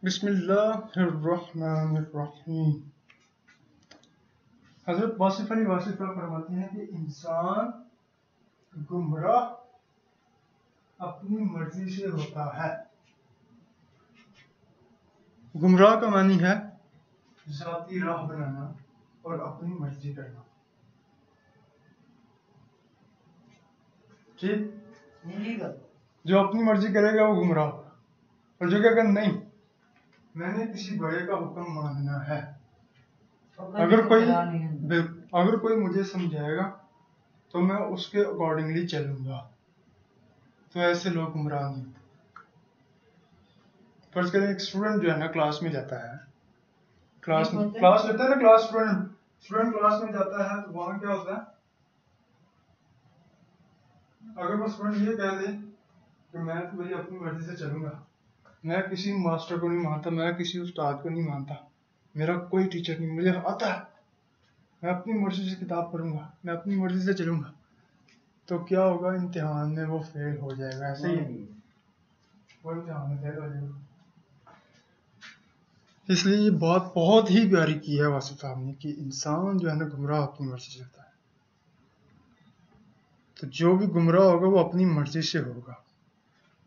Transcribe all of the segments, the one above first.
بسم اللہ الرحمن الرحیم۔ حضرت واصف علی واصف فرماتے ہیں کہ انسان گمراہ اپنی مرضی سے ہوتا ہے۔ گمراہ کا معنی ہے ذاتی راہ بنانا اور اپنی مرضی کرنا۔ ٹھیک، جو اپنی مرضی کرے گا وہ گمراہ ہوگا، اور جو کہ نہیں میں نے کسی بڑے کا حکم ماننا ہے، اگر کوئی مجھے سمجھائے گا تو میں اس کے اکارڈنگلی چلوں گا، تو ایسے لوگ گمراہ نہیں ہوتے۔ فرض کریں ایک اسٹوڈنٹ جو ہے نا کلاس میں جاتا ہے، کلاس لیتا ہے نا، اسٹوڈنٹ کلاس میں جاتا ہے تو وہاں کیا ہوتا ہے؟ اگر وہ اسٹوڈنٹ یہ کہہ دے کہ میں تو بھائی اپنی مرضی سے چلوں گا، میں کسی ماسٹر کو نہیں مانتا، میں کسی استاد کو نہیں مانتا، میرا کوئی ٹیچر نہیں، مجھے آتا ہے، میں اپنی مرضی سے کتاب پڑھوں گا، میں اپنی مرضی سے چلوں گا، تو کیا ہوگا؟ امتحان میں وہ فیل ہو جائے گا۔ ایسے ہی وہ امتحان میں فیل ہو جائے گا۔ اس لیے یہ بات بہت ہی پیاری کی ہے واصف صاحب نے کہ انسان جو ہے نا گمراہ اپنی مرضی سے ہوتا ہے۔ تو جو بھی گمراہ ہوگا وہ اپنی مرضی سے ہوگا۔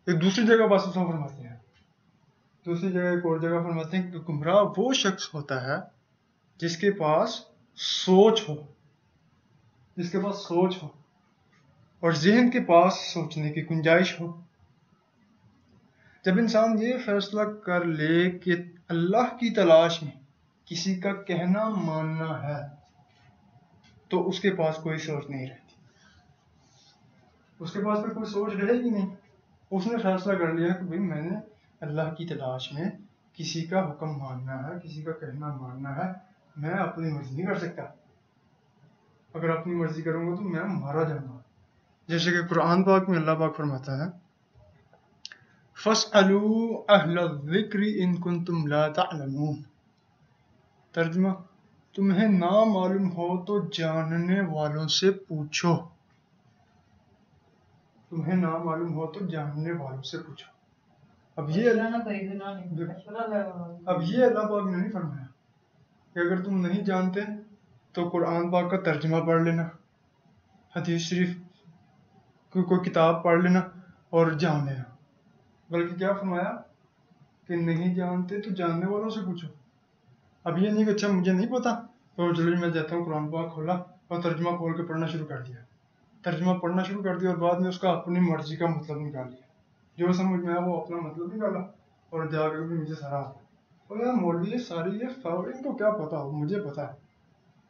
ایک دوسری جگہ واصف صاحب فرماتے ہیں، دوسری جگہ ایک اور جگہ فرماتے ہیں کہ گمراہ وہ شخص ہوتا ہے جس کے پاس سوچ ہو، اور ذہن کے پاس سوچنے کی گنجائش ہو۔ جب انسان یہ فیصلہ کر لے کہ اللہ کی تلاش میں کسی کا کہنا ماننا ہے تو اس کے پاس کوئی سوچ نہیں رہتی، اس کے پاس پھر کوئی سوچ رہے گی نہیں۔ اس نے فیصلہ کر لیا کہ بھئی میں نے اللہ کی تلاش میں کسی کا حکم ماننا ہے، کسی کا کہنا ماننا ہے، میں اپنی مرضی نہیں کر سکتا، اگر اپنی مرضی کروں گا تو میں مارا جاؤں گا۔ جیسے کہ قرآن پاک میں اللہ پاک فرماتا ہے فَاسْأَلُوا أَهْلَ الذِّكْرِ إِن كُنتُمْ لَا تَعْلَمُونَ۔ ترجمہ، تمہیں نہ معلوم ہو تو جاننے والوں سے پوچھو، تمہیں نہ معلوم ہو تو جاننے والوں سے پوچھو۔ اب یہ اللہ پاک نے نہیں فرمایا کہ اگر تم نہیں جانتے تو قرآن پاک کا ترجمہ پڑھ لینا، حدیث شریف کوئی کتاب پڑھ لینا اور جان لینا، بلکہ کیا فرمایا کہ نہیں جانتے تو جاننے والوں سے پوچھو۔ اب یہ نہیں کہ اچھا مجھے نہیں پتا تو چلو میں جاتا ہوں قرآن پاک کھولا اور ترجمہ کھول کے پڑھنا شروع کر دیا، ترجمہ پڑھنا شروع کر دیا اور بعد میں اس کا اپنی مرضی کا مطلب نکال لیا، جو سمجھ میں آیا وہ اپنا مطلب نکالا اور جا کر بھی مجھے سارا آتا ہے۔ اور یار مولوی ساری ان کو کیا پتا ہو، مجھے پتا ہے۔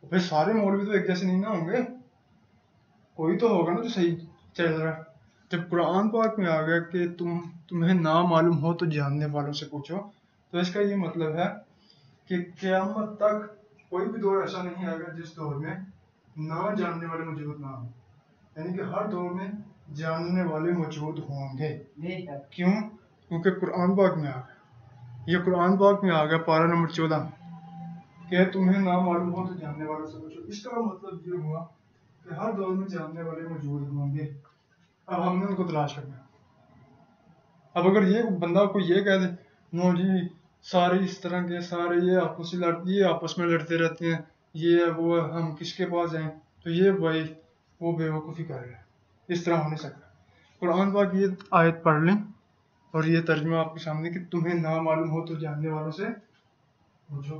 پھر سارے مولوی تو ایک جیسے نہیں نہ ہوں گے، کوئی تو ہوگا نا جو صحیح چل رہا ہے۔ جب قرآن پاک میں آ گیا کہ تمہیں نہ معلوم ہو تو جاننے والوں سے پوچھو، تو اس کا یہ مطلب ہے کہ قیامت تک کوئی بھی دور ایسا نہیں آئے گا جس دور میں نہ جاننے والے موجود نہ ہوں، یعنی کہ ہر دور میں جاننے والے موجود ہوں گے۔ کیوں؟ کیونکہ قرآن پاک میں آ گیا، یہ قرآن پاک میں آ گیا پارہ نمبر 14 کہ تمہیں نہ معلوم ہو تو جاننے والوں سے پوچھو۔ اس کا مطلب یہ ہوا کہ ہر دور میں جاننے والے موجود ہوں گے، اب ہم نے ان کو تلاش کرنا ہے۔ اب اگر یہ بندہ کو یہ کہہ دے نو جی سارے اس طرح کے، سارے یہ آپس میں لڑتے رہتے ہیں، یہ وہ ہم کس کے پاس جائیں، تو یہ بھائی وہ بے وقوفی کر رہا ہے، اس طرح ہو نہیں سکتا۔ قرآن پاک یہ آیت پڑھ لیں اور یہ ترجمہ آپ کے سامنے کہ تمہیں نہ معلوم ہو تو جاننے والوں سے پوچھو،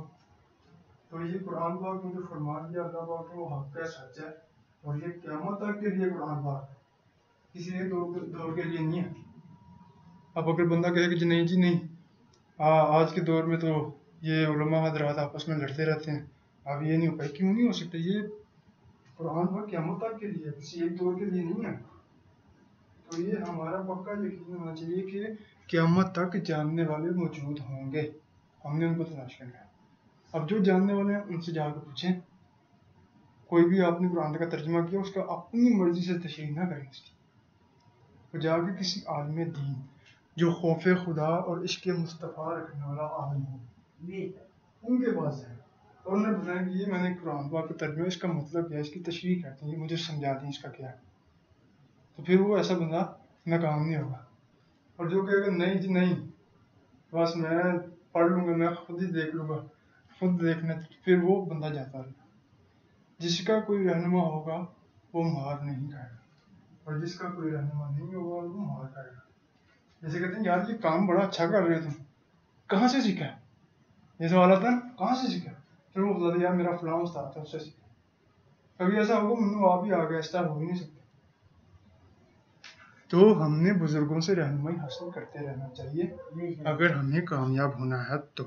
تو یہ قرآن پاک میں جو فرما دیا اللہ پاک نے وہ حق ہے، سچ ہے، اور یہ قیامت تک کے لیے قرآن پاک ہے، کسی ایک دور کے لیے نہیں ہے۔ اب اگر بندہ کہے کہ جی نہیں آج کے دور میں تو یہ علماء حضرات آپس میں لڑتے رہتے ہیں، اب یہ نہیں ہو پائے، کیوں نہیں ہو سکتا؟ یہ قرآن پاک قیامت تک کے لیے، کسی ایک دور کے لیے نہیں ہے۔ تو یہ ہمارا پکا یقین ہونا چاہیے کہ قیامت تک جاننے والے موجود ہوں گے، ہم نے ان کو تلاش کرنا ہے۔ اب جو جاننے والے ہیں ان سے جا کے پوچھیں، کوئی بھی آپ نے قرآن کا ترجمہ کیا اس کا اپنی مرضی سے تشریح نہ کریں، اس کی وہ جا کے کسی عالم دین جو خوف خدا اور عشق مصطفیٰ رکھنے والا عالم ہو ان کے پاس جائیں اور انہیں بتائیں کہ یہ میں نے قرآن پاک کا ترجمہ، اس کا مطلب کیا ہے، اس کی تشریح کرتے ہیں، یہ مجھے سمجھا دیں اس کا کیا ہے، تو پھر وہ ایسا بندہ ناکام نہیں ہوگا۔ اور جو کہے گا نہیں جی نہیں بس میں پڑھ لوں گا، میں خود ہی دیکھ لوں گا، خود دیکھنے پھر وہ بندہ جاتا رہے. جس کا کوئی رہنما ہوگا وہ مار نہیں کھائے گا، اور جس کا کوئی رہنما نہیں ہوگا وہ مار کھائے گا. جیسے کہتے ہیں یار یہ کام بڑا اچھا کر رہے تم، کہاں سے سیکھا؟ یہ سوال آتا ہے نا، کہاں سے سیکھا؟ پھر وہ بتاتے یار میرا فلاں استاد تھا، اس سے سیکھا. کبھی ایسا ہوگا منو آپ ہی آ گیا، ایسا ہو ہی نہیں سکتا. تو ہم نے بزرگوں سے رہنمائی حاصل کرتے رہنا چاہیے اگر ہمیں کامیاب ہونا ہے تو.